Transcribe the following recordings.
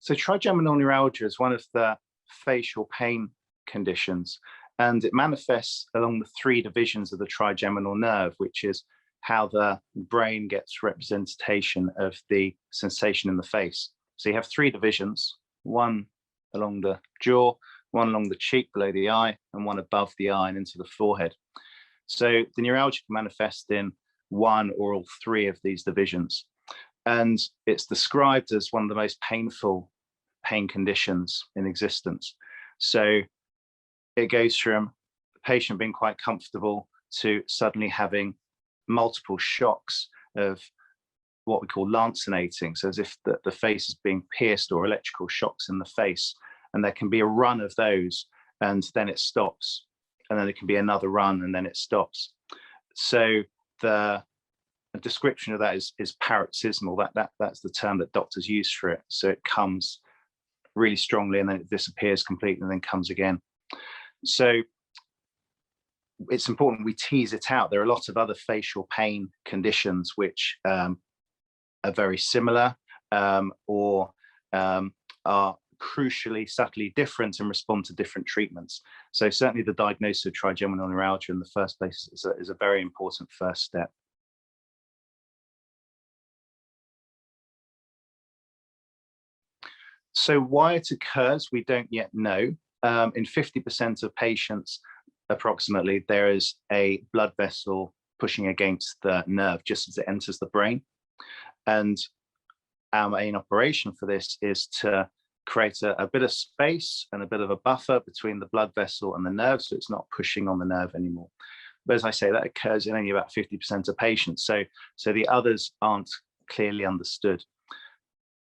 So trigeminal neuralgia is one of the facial pain conditions, and it manifests along the three divisions of the trigeminal nerve, which is how the brain gets representation of the sensation in the face. So you have three divisions, one along the jaw, one along the cheek below the eye, and one above the eye and into the forehead. So the neuralgia can manifest in one or all three of these divisions. And it's described as one of the most painful pain conditions in existence. So it goes from the patient being quite comfortable to suddenly having multiple shocks of what we call lancinating, so as if the face is being pierced, or electrical shocks in the face. And there can be a run of those, and then it stops. And then there can be another run, and then it stops. So the description of that is paroxysmal. That's the term that doctors use for it. So it comes really strongly, and then it disappears completely, and then comes again. So it's important we tease it out. There are a lot of other facial pain conditions which are very similar, or are crucially, subtly different and respond to different treatments. So certainly the diagnosis of trigeminal neuralgia in the first place is a very important first step. So why it occurs, we don't yet know. In 50% of patients, approximately, there is a blood vessel pushing against the nerve just as it enters the brain. And our main operation for this is to create a bit of space and a bit of a buffer between the blood vessel and the nerve, so it's not pushing on the nerve anymore. But as I say, that occurs in only about 50% of patients. So the others aren't clearly understood.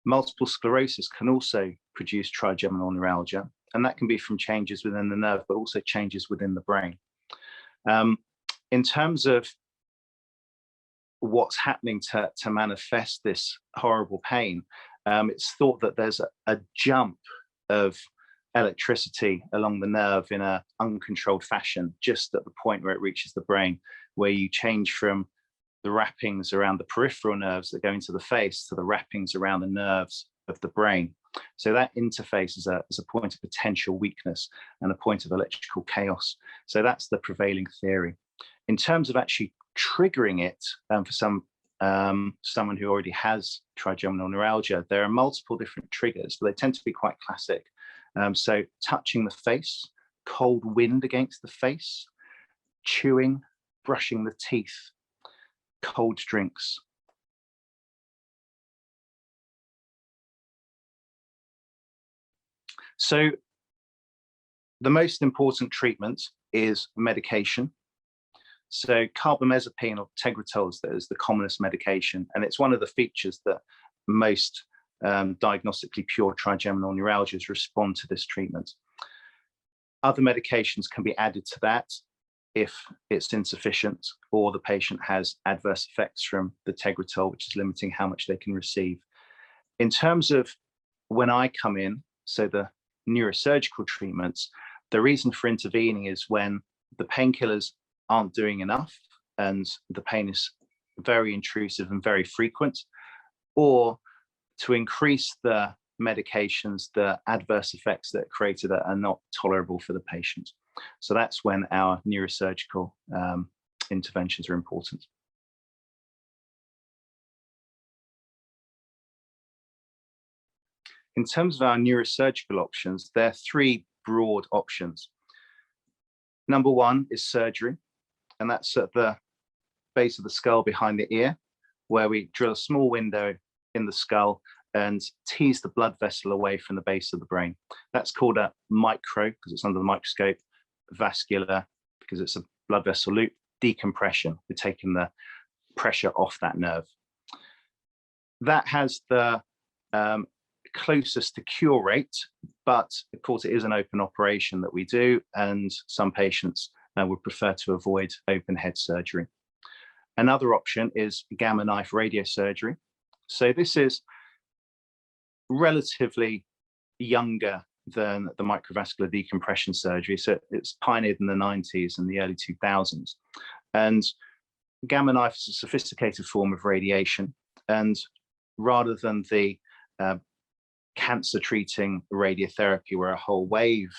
Multiple sclerosis can also produce trigeminal neuralgia, and that can be from changes within the nerve, but also changes within the brain. In terms of what's happening to manifest this horrible pain, it's thought that there's a jump of electricity along the nerve in an uncontrolled fashion, just at the point where it reaches the brain, where you change from the wrappings around the peripheral nerves that go into the face to the wrappings around the nerves of the brain. So that interface is a point of potential weakness and a point of electrical chaos. So that's the prevailing theory. In terms of actually triggering it, for someone who already has trigeminal neuralgia, there are multiple different triggers, but they tend to be quite classic. So touching the face, cold wind against the face, chewing, brushing the teeth, cold drinks. So the most important treatment is medication. So carbamazepine or Tegretol is the commonest medication, and it's one of the features that most diagnostically pure trigeminal neuralgias respond to this treatment. Other medications can be added to that if it's insufficient, or the patient has adverse effects from the Tegretol, which is limiting how much they can receive. In terms of when I come in, so the neurosurgical treatments, the reason for intervening is when the painkillers aren't doing enough and the pain is very intrusive and very frequent, or to increase the medications, the adverse effects that are created are not tolerable for the patient. So that's when our neurosurgical interventions are important. In terms of our neurosurgical options, there are three broad options. Number one is surgery, and that's at the base of the skull behind the ear, where we drill a small window in the skull and tease the blood vessel away from the base of the brain. That's called a micro, because it's under the microscope, vascular, because it's a blood vessel loop, decompression. We're taking the pressure off that nerve. That has the closest to cure rate, but of course it is an open operation that we do, and some patients would prefer to avoid open head surgery. Another option is gamma knife radiosurgery. So this is relatively younger than the microvascular decompression surgery. So it's pioneered in the 90s and the early 2000s. And gamma knife is a sophisticated form of radiation. And rather than the cancer treating radiotherapy, where a whole wave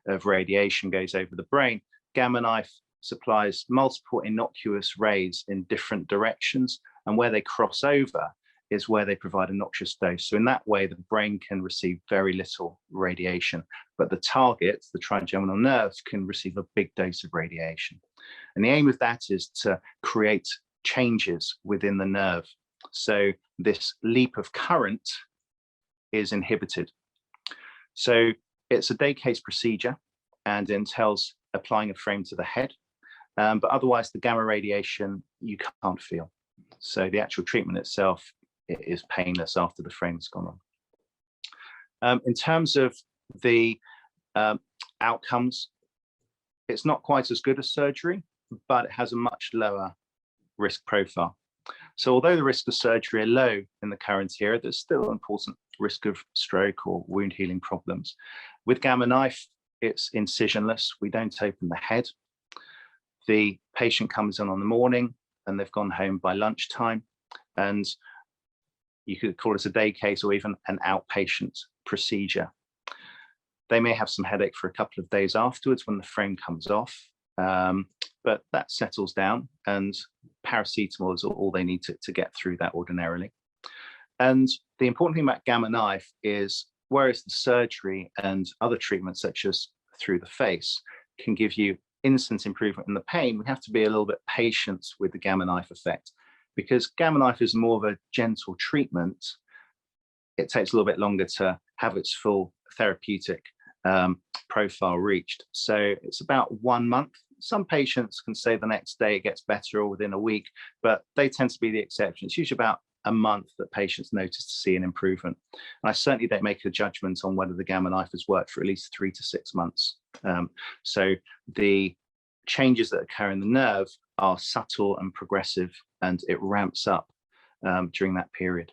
of radiation goes over the brain, Gamma knife supplies multiple innocuous rays in different directions, and where they cross over is where they provide a noxious dose. So in that way, the brain can receive very little radiation, but the target, the trigeminal nerve, can receive a big dose of radiation. And the aim of that is to create changes within the nerve. So this leap of current is inhibited. So it's a day case procedure and entails applying a frame to the head. But otherwise, the gamma radiation you can't feel. So the actual treatment itself is painless after the frame's gone on. In terms of the outcomes, it's not quite as good as surgery, but it has a much lower risk profile. So although the risks of surgery are low in the current era, there's still an important risk of stroke or wound healing problems. With Gamma knife, it's incisionless. We don't open the head. The patient comes in on the morning and they've gone home by lunchtime. And you could call it a day case or even an outpatient procedure. They may have some headache for a couple of days afterwards when the frame comes off, but that settles down, and paracetamol is all they need to get through that ordinarily. And the important thing about Gamma knife is, whereas the surgery and other treatments such as through the face can give you instant improvement in the pain, we have to be a little bit patient with the Gamma knife effect. Because Gamma knife is more of a gentle treatment, it takes a little bit longer to have its full therapeutic profile reached. So it's about 1 month. Some patients can say the next day it gets better or within a week, but they tend to be the exception. It's usually about a month that patients notice to see an improvement. And I certainly don't make a judgment on whether the Gamma knife has worked for at least 3 to 6 months. So the changes that occur in the nerve are subtle and progressive, and it ramps up during that period.